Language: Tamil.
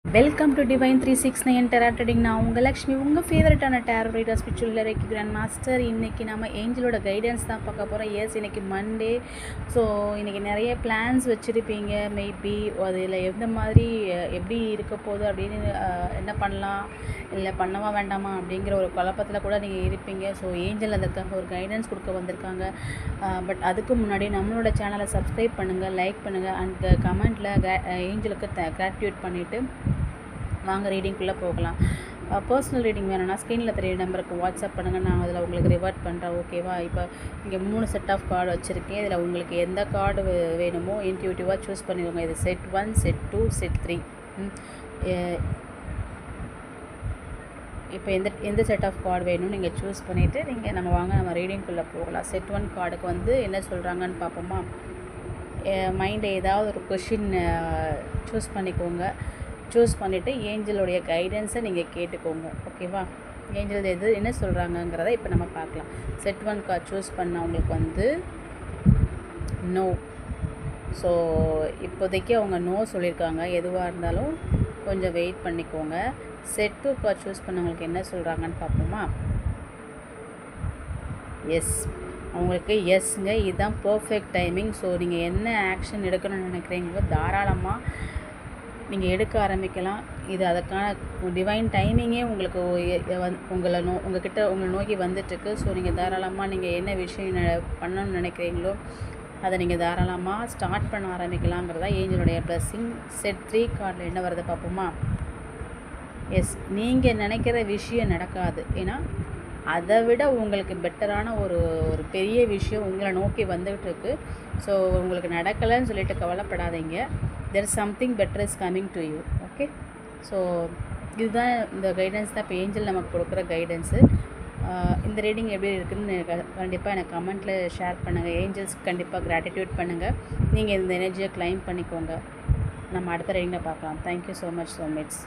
Welcome to divine 369 tarot trading. நான் உங்கள் லக்ஷ்மி, உங்கள் ஃபேவரட்டான tarot reader, spiritual reiki grand master. இன்றைக்கி நம்ம ஏஞ்சலோட கைடன்ஸ் தான் பார்க்க போகிறோம். இன்றைக்கி மண்டே. ஸோ இன்றைக்கி நிறைய பிளான்ஸ் வச்சுருப்பீங்க. மேபி அதில் எந்த மாதிரி எப்படி இருக்க போகுது அப்படின்னு, என்ன பண்ணலாம் இல்லை பண்ணவா வேண்டாமா அப்படிங்கிற ஒரு குழப்பத்தில் கூட நீங்கள் இருப்பீங்க. ஸோ ஏஞ்சல் அதற்காக ஒரு கைடன்ஸ் கொடுக்க வந்திருக்காங்க. பட் அதுக்கு முன்னாடி நம்மளோட சேனலை சப்ஸ்கிரைப் பண்ணுங்கள், லைக் பண்ணுங்கள், அண்ட் கமெண்ட்டில் ஏஞ்சலுக்கு கிராட்டிட்யூட் பண்ணிவிட்டு வாங்க ரீடிங்குள்ளே போகலாம். பர்சனல் ரீடிங் வேணும்னா ஸ்க்ரீனில் தெரிய நம்பருக்கு வாட்ஸ்அப் பண்ணுங்கள், நான் அதில் உங்களுக்கு ரிவர்ட் பண்ணுறேன். ஓகேவா? இப்போ இங்கே 3 செட் ஆஃப் கார்டு வச்சுருக்கேன். இதில் உங்களுக்கு எந்த கார்டு வேணுமோ இன்ட்யூட்டிவாக சூஸ் பண்ணிக்கோங்க. இது செட் 1, செட் 2, செட் 3. இப்போ எந்த செட் ஆஃப் கார்டு வேணும்னு நீங்கள் சூஸ் பண்ணிவிட்டு நம்ம ரீடிங்குள்ளே போகலாம். செட் 1 கார்டுக்கு என்ன சொல்கிறாங்கன்னு பார்ப்போமா. மைண்டை ஏதாவது ஒரு கொஷின் சூஸ் பண்ணிக்கோங்க. சூஸ் பண்ணிவிட்டு ஏஞ்சலுடைய கைடன்ஸை நீங்கள் கேட்டுக்கோங்க. ஓகேவா? ஏஞ்சல் என்ன சொல்கிறாங்கங்கிறத இப்போ நம்ம பார்க்கலாம். செட் 1 கார்டு சூஸ் பண்ணவங்களுக்கு நோ. ஸோ இப்போதைக்கு அவங்க நோ சொல்லியிருக்காங்க. எதுவாக இருந்தாலும் கொஞ்சம் வெயிட் பண்ணிக்கோங்க. செட் 2 கார்டு சூஸ் பண்ணவங்களுக்கு என்ன சொல்கிறாங்கன்னு பார்ப்போமா. எஸ், அவங்களுக்கு எஸ்ங்க. இதுதான் பர்ஃபெக்ட் டைமிங். ஸோ நீங்கள் என்ன ஆக்ஷன் எடுக்கணும்னு நினைக்கிறீங்களோ தாராளமாக நீங்கள் எடுக்க ஆரம்பிக்கலாம். இது அதுக்கான டிவைன் டைமிங்கே உங்களுக்கு உங்களை நோக்கி வந்துட்டுருக்கு. ஸோ நீங்கள் தாராளமாக நீங்கள் என்ன விஷயம் பண்ணணும்னு நினைக்கிறீங்களோ அதை நீங்கள் தாராளமாக ஸ்டார்ட் பண்ண ஆரம்பிக்கலாங்கிறதா ஏஞ்சலுடைய பிளஸ்ஸிங். செட் 3 கார்டில் என்ன வருது பார்ப்போமா. எஸ், நீங்கள் நினைக்கிற விஷயம் நடக்காது. ஏன்னா அதை விட உங்களுக்கு பெட்டரான ஒரு பெரிய விஷயம் உங்களை நோக்கி வந்துகிட்டு இருக்கு. ஸோ உங்களுக்கு நடக்கலைன்னு சொல்லிட்டு கவலைப்படாதீங்க. there is something better is coming to you. Okay, so இதுதான் இந்த கைடன்ஸ் தான் இப்போ ஏஞ்சல் நமக்கு கொடுக்குற கைடன்ஸு. இந்த ரீடிங் எப்படி இருக்குதுன்னு கண்டிப்பாக எனக்கு கமெண்ட்டில் ஷேர் பண்ணுங்கள். ஏஞ்சல்ஸ்க்கு கண்டிப்பாக கிராட்டிட்யூட் பண்ணுங்கள். நீங்கள் இந்த எனர்ஜியை கிளைம் பண்ணிக்கோங்க. நம்ம அடுத்த ரீடிங்கில் பார்க்கலாம். Thank you so much.